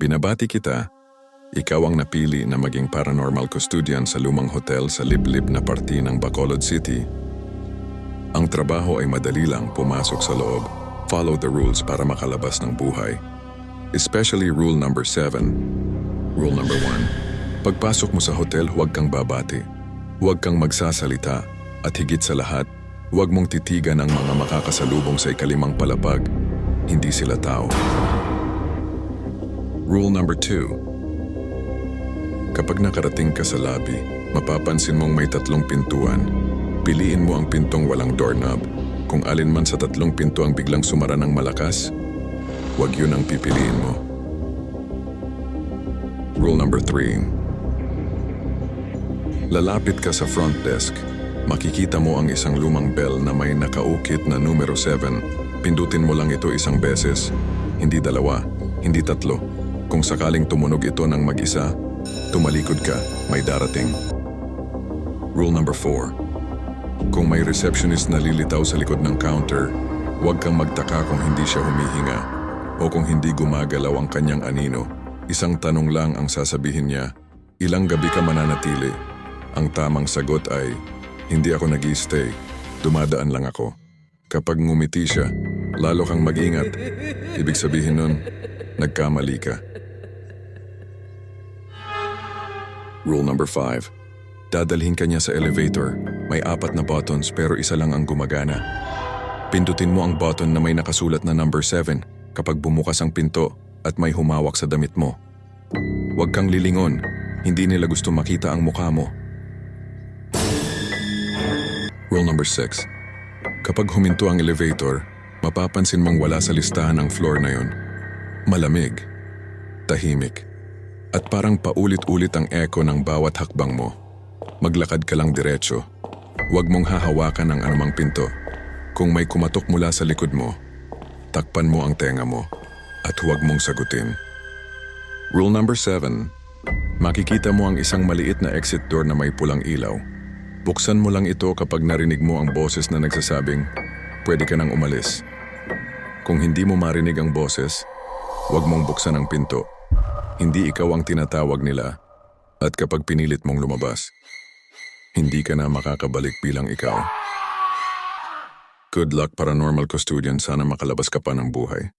Binabati kita. Ikaw ang napili na maging paranormal custodian sa lumang hotel sa liblib na parti ng Bacolod City. Ang trabaho ay madali lang, pumasok sa loob, follow the rules para makalabas ng buhay. Especially rule number 7. Rule number 1. Pagpasok mo sa hotel, huwag kang babati. Huwag kang magsasalita. At higit sa lahat, huwag mong titigan ang mga makakasalubong sa ikalimang palapag. Hindi sila tao. Rule number 2. Kapag nakarating ka sa lobby, mapapansin mong may 3 pintuan. Piliin mo ang pintong walang doorknob. Kung alin man sa 3 pinto ang biglang sumara ng malakas, huwag yun ang pipiliin mo. Rule number 3. Lalapit ka sa front desk. Makikita mo ang isang lumang bell na may nakaukit na numero 7. Pindutin mo lang ito isang beses, hindi 2, hindi 3. Kung sakaling tumunog ito ng mag-isa, tumalikod ka, may darating. Rule number 4. Kung may receptionist na lilitaw sa likod ng counter, huwag kang magtaka kung hindi siya humihinga o kung hindi gumagalaw ang kanyang anino. Isang tanong lang ang sasabihin niya, ilang gabi ka mananatili? Ang tamang sagot ay, hindi ako nag-i-stay, dumadaan lang ako. Kapag ngumiti siya, lalo kang mag-ingat. Ibig sabihin nun, nagkamali ka. Rule number 5. Dadalhin ka niya sa elevator. May 4 na buttons pero isa lang ang gumagana. Pindutin mo ang button na may nakasulat na number 7 kapag bumukas ang pinto at may humawak sa damit mo. Huwag kang lilingon. Hindi nila gusto makita ang mukha mo. Rule number 6. Kapag huminto ang elevator, mapapansin mong wala sa listahan ang floor na yon. Malamig, tahimik, at parang paulit-ulit ang echo ng bawat hakbang mo. Maglakad ka lang diretso. Huwag mong hahawakan ang anumang pinto. Kung may kumatok mula sa likod mo, takpan mo ang tenga mo at huwag mong sagutin. Rule number 7. Makikita mo ang isang maliit na exit door na may pulang ilaw. Buksan mo lang ito kapag narinig mo ang boses na nagsasabing, pwede ka nang umalis. Kung hindi mo marinig ang boses, huwag mong buksan ang pinto. Hindi ikaw ang tinatawag nila at kapag pinilit mong lumabas, hindi ka na makakabalik bilang ikaw. Good luck, paranormal custodian. Sana makalabas ka pa ng buhay.